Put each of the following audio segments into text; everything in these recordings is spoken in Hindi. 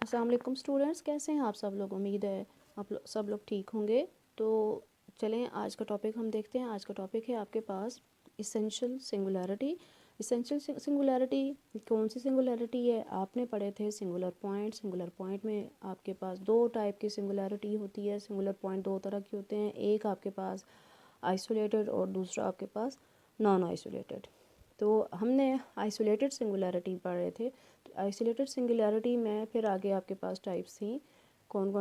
अस्सलाम वालेकुम स्टूडेंट्स, कैसे हैं आप सब लोग। उम्मीद है आप सब लोग ठीक होंगे। तो चलें आज का टॉपिक हम देखते हैं। आज का टॉपिक है आपके पास इसेंशियल सिंगुलैरिटी। इसेंशियल सिंगुलैरिटी कौन सी सिंगुलैरिटी है? आपने पढ़े थे सिंगुलर पॉइंट। सिंगुलर पॉइंट में आपके पास दो टाइप की सिंगुलैरिटी होती है। सिंगुलर पॉइंट दो तरह के होते हैं, एक आपके पास आइसोलेटेड और दूसरा आपके पास नॉन आइसोलेटेड। तो हमने आइसोलेटेड सिंगुलैरिटी पढ़े थे। तो आइसोलेटेड सिंगुलैरिटी में फिर आगे आपके पास टाइप्स थी। कौन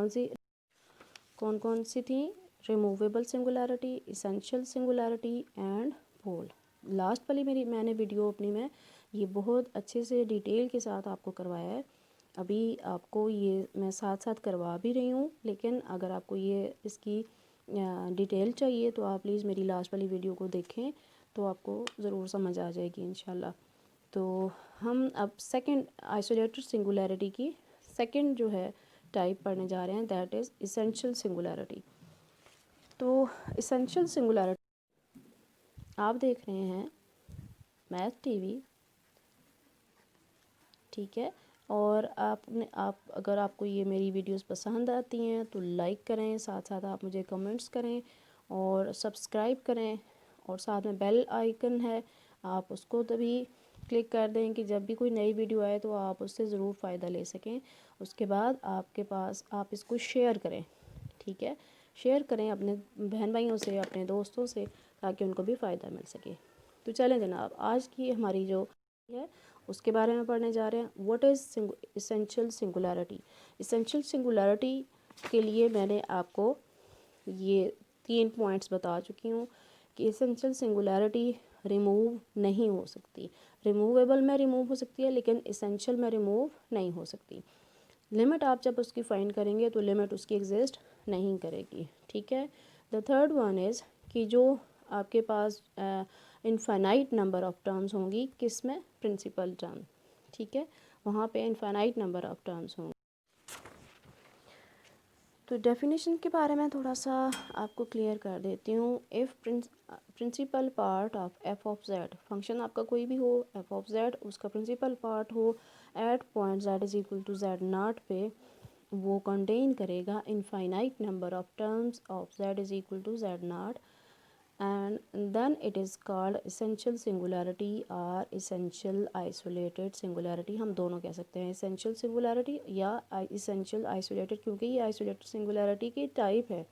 कौन सी थी? Removable singularity, essential singularity and pole. Last वाली मैंने वीडियो अपनी में ये बहुत अच्छे से डिटेल के साथ आपको करवाया है। अभी आपको ये मैं साथ साथ करवा भी रही हूँ, लेकिन अगर आपको ये इसकी डिटेल चाहिए तो आप प्लीज़ मेरी लास्ट वाली वीडियो को देखें, तो आपको ज़रूर समझ आ जाएगी इंशाल्लाह। तो हम अब सेकंड आइसोलेटेड सिंगुलैरिटी की सेकंड जो है टाइप पढ़ने जा रहे हैं, दैट इज़ इसेंशियल सिंगुलैरिटी। तो इसेंशियल सिंगुलैरिटी आप देख रहे हैं मैथ टीवी, ठीक है। और आप अगर आपको ये मेरी वीडियोस पसंद आती हैं तो लाइक करें, साथ साथ आप मुझे कमेंट्स करें और सब्सक्राइब करें, और साथ में बेल आइकन है, आप उसको तभी क्लिक कर दें कि जब भी कोई नई वीडियो आए तो आप उससे ज़रूर फ़ायदा ले सकें। उसके बाद आपके पास आप इसको शेयर करें, ठीक है। शेयर करें अपने बहन भाइयों से, अपने दोस्तों से, ताकि उनको भी फ़ायदा मिल सके। तो चलें जनाब, आज की हमारी जो है उसके बारे में पढ़ने जा रहे हैं। What is essential singularity. Essential singularity के लिए मैंने आपको ये 3 पॉइंट्स बता चुकी हूँ कि इसेंशियल सिंगुलैरिटी रिमूव नहीं हो सकती। रिमूवेबल में रिमूव हो सकती है, लेकिन इसेंशियल में रिमूव नहीं हो सकती। लिमिट आप जब उसकी फाइंड करेंगे तो लिमिट उसकी एग्जिस्ट नहीं करेगी, ठीक है। द थर्ड वन इज़ कि जो आपके पास इनफाइनाइट नंबर ऑफ टर्म्स होंगी, किस में? प्रिंसिपल टर्म, ठीक है। वहाँ पे इनफाइनाइट नंबर ऑफ टर्म्स होंगे। तो डेफिनेशन के बारे में थोड़ा सा आपको क्लियर कर देती हूँ। If principal part of f of z, function आपका कोई भी हो एफ ऑफ जेड, उसका प्रिंसिपल पार्ट हो at point z is equal to z not पे, वो कंटेन करेगा infinite number of terms of Z is equal to z not, and then it is called essential singularity or essential isolated singularity। हम दोनों कह सकते हैं, essential singularity या essential isolated, क्योंकि ये isolated singularity की टाइप है।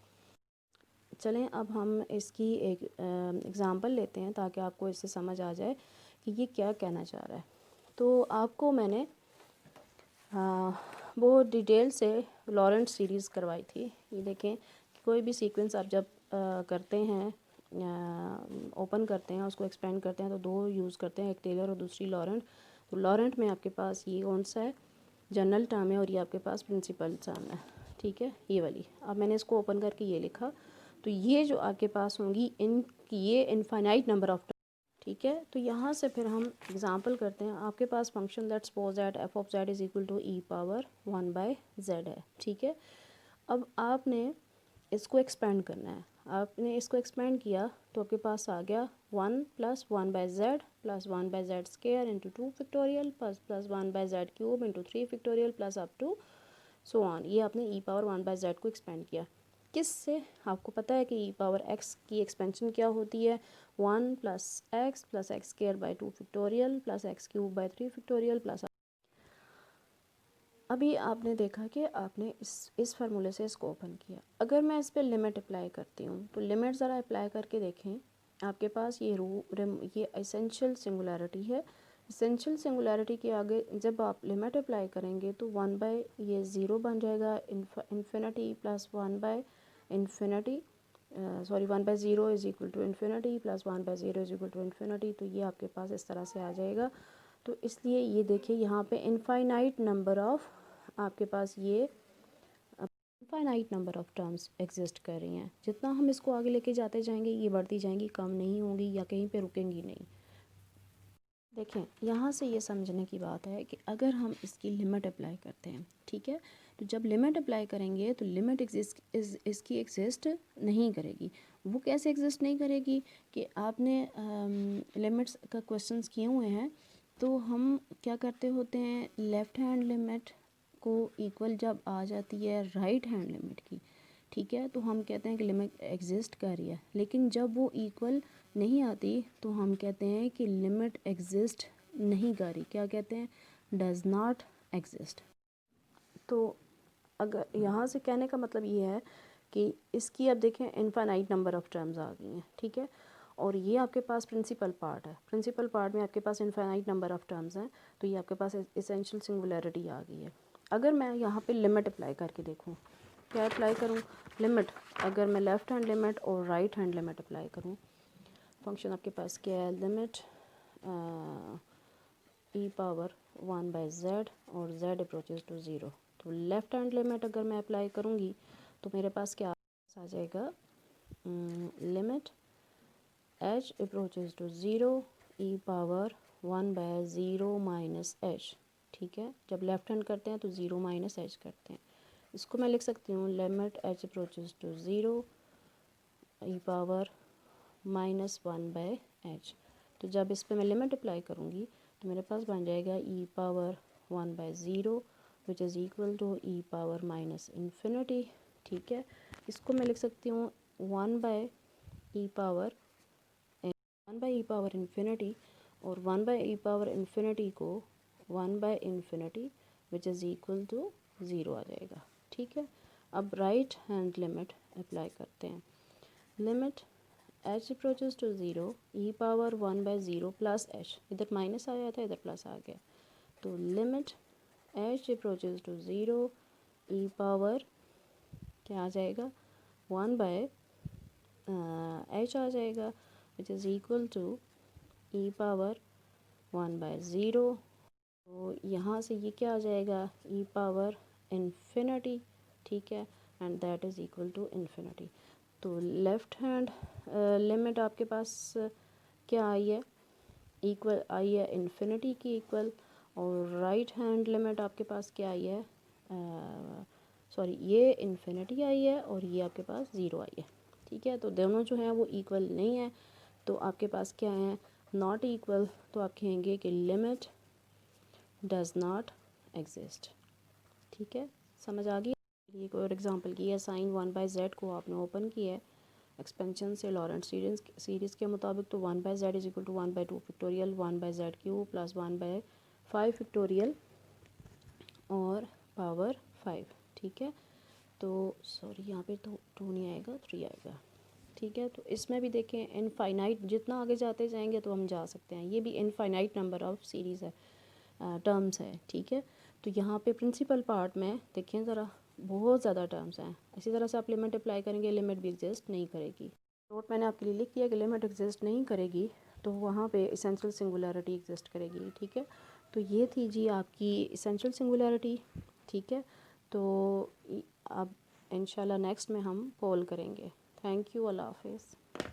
चलें अब हम इसकी एक एग्ज़ाम्पल लेते हैं ताकि आपको इससे समझ आ जाए कि ये क्या कहना चाह रहा है। तो आपको मैंने बहुत डिटेल से लॉरेंट सीरीज़ करवाई थी। ये देखें कि कोई भी सीक्वेंस आप जब करते हैं, ओपन करते हैं, उसको एक्सपेंड करते हैं, तो दो यूज़ करते हैं, एक टेलर और दूसरी लॉरेंट। तो लॉरेंट में आपके पास ये कौन सा है? जनरल टर्म है, और ये आपके पास प्रिंसिपल टर्म है, ठीक है, ये वाली। अब मैंने इसको ओपन करके ये लिखा, तो ये जो आपके पास होंगी ये इनफाइनाइट नंबर ऑफ, ठीक है। तो यहाँ से फिर हम एग्ज़ाम्पल करते हैं। आपके पास function let's suppose that F of Z is equal to E power 1/z है, ठीक है। अब आपने इसको एक्सपेंड करना है। आपने इसको एक्सपेंड किया तो आपके पास आ गया 1 + 1/z + 1/z square into 2 factorial plus 1/z cube into 3 factorial plus up to so on. ये आपने ई पावर 1/z को एक्सपेंड किया। किस से? आपको पता है कि ई पावर x की एक्सपेंशन क्या होती है? 1 + x + x square by 2 factorial plus x cube by 3 factorial plus. अभी आपने देखा कि आपने इस फार्मूले से इसको ओपन किया। अगर मैं इस पर लिमिट अप्लाई करती हूँ तो लिमिट ज़रा अप्लाई करके देखें। आपके पास ये एसेंशियल सिंगुलैरिटी है। एसेंशियल सिंगुलैरिटी के आगे जब आप लिमिट अप्लाई करेंगे तो 1 ये ज़ीरो बन जाएगा, इन्फिनिटी प्लस 1/इन्फिनिटी, sorry 1/0 is equal to infinity plus 1/0 is equal to infinity. तो ये आपके पास इस तरह से आ जाएगा। तो इसलिए ये देखिए यहाँ पे इनफाइनाइट नंबर ऑफ़ आपके पास ये infinite number of terms exist कर रही हैं। जितना हम इसको आगे लेके जाते जाएंगे ये बढ़ती जाएंगी, कम नहीं होंगी या कहीं पे रुकेंगी नहीं। देखें यहाँ से ये समझने की बात है कि अगर हम इसकी लिमिट अप्लाई करते हैं, ठीक है, तो जब लिमिट अप्लाई करेंगे तो लिमिट इसकी एग्जिस्ट नहीं करेगी। वो कैसे एग्जिस्ट नहीं करेगी कि आपने लिमिट्स का क्वेश्चंस किए हुए हैं, तो हम क्या करते होते हैं, लेफ़्ट हैंड लिमिट को इक्वल जब आ जाती है राइट हैंड लिमिट की, ठीक है, तो हम कहते हैं कि लिमिट एग्जिस्ट कर रही है। लेकिन जब वो इक्वल नहीं आती तो हम कहते हैं कि लिमिट एग्जिस्ट नहीं कर रही। क्या कहते हैं? Does not exist. तो अगर यहाँ से कहने का मतलब ये है कि इसकी अब देखें इनफाइनाइट नंबर ऑफ टर्म्स आ गई हैं, ठीक है, और ये आपके पास प्रिंसिपल पार्ट है। प्रिंसिपल पार्ट में आपके पास इनफाइनाइट नंबर ऑफ टर्म्स हैं, तो ये आपके पास एसेंशियल सिंगुलैरिटी आ गई है। अगर मैं यहाँ पे लिमिट अप्लाई करके देखूँ, क्या अप्लाई करूँ? लिमिट, अगर मैं लेफ़्ट हैंड लिमिट और राइट हैंड लिमिट अप्लाई करूँ, फंक्शन आपके पास क्या है? लिमिट e पावर 1/z और z अप्रोचेज टू 0। तो लेफ़्ट हैंड लिमिट अगर मैं अप्लाई करूँगी तो मेरे पास क्या आ जाएगा? Limit h approaches to 0 e power 1/0 minus h, ठीक है। जब लेफ़्ट हैंड करते हैं तो 0 माइनस h करते हैं। इसको मैं लिख सकती हूँ limit h approaches to 0 e power -1/h। तो जब इस पे मैं लिमिट अप्लाई करूँगी तो मेरे पास बन जाएगा e power 1/0 which is equal to e power minus infinity, ठीक है। इसको मैं लिख सकती हूँ 1/e पावर इन्फिनिटी, और 1/e पावर इन्फिनिटी को 1/इन्फिनिटी विच इज़ इक्वल टू 0 आ जाएगा, ठीक है। अब राइट हैंड लिमिट अप्लाई करते हैं। Limit h approaches to 0 e power 1/0 plus h, इधर माइनस आया था इधर प्लस आ गया, तो limit h approaches to 0 e power क्या आ जाएगा? 1/h आ जाएगा which is equal to e power 1/0। तो यहाँ से ये क्या आ जाएगा? e पावर इन्फिनिटी, ठीक है, and that is equal to infinity. तो लेफ़्ट हैंड लिमिट आपके पास क्या आई है? इक्वल आई है इन्फिनिटी की इक्वल, और राइट हैंड लिमिट आपके पास क्या आई है? सॉरी, ये इन्फिनिटी आई है और ये आपके पास 0 आई है, ठीक है। तो दोनों जो हैं वो इक्वल नहीं है, तो आपके पास क्या है? Not equal. तो आप कहेंगे कि लिमिट डज़ नॉट एग्जिस्ट, ठीक है। समझ आ गई? एक और एग्जांपल की है, साइन 1/z को आपने ओपन किया है एक्सपेंशन से लॉरेंट सीरीज़ के मुताबिक, तो 1/z is equal to 1/2 factorial 1/z cube plus 1/5 factorial और पावर 5, ठीक है। तो सॉरी यहाँ पे तो 2 नहीं आएगा, 3 आएगा, ठीक है। तो इसमें भी देखें इनफाइनाइट, जितना आगे जाते जाएंगे तो हम जा सकते हैं, ये भी इनफाइनाइट नंबर ऑफ सीरीज़ है, टर्म्स है, ठीक है। तो यहाँ पे प्रिंसिपल पार्ट में देखें ज़रा, बहुत ज़्यादा टर्म्स हैं। इसी तरह से आप लिमिट अप्लाई करेंगे, लिमिट भी एग्जिस्ट नहीं करेगी। नोट मैंने आपके लिए लिख दिया कि लिमिट एग्जिस्ट नहीं करेगी तो वहाँ पे एसेंशियल सिंगुलैरिटी एग्जिस्ट करेगी, ठीक है। तो ये थी जी आपकी एसेंशियल सिंगुलैरिटी, ठीक है। तो अब इंशाल्लाह नेक्स्ट में हम पोल करेंगे। थैंक यू, अल्लाह हाफिज़।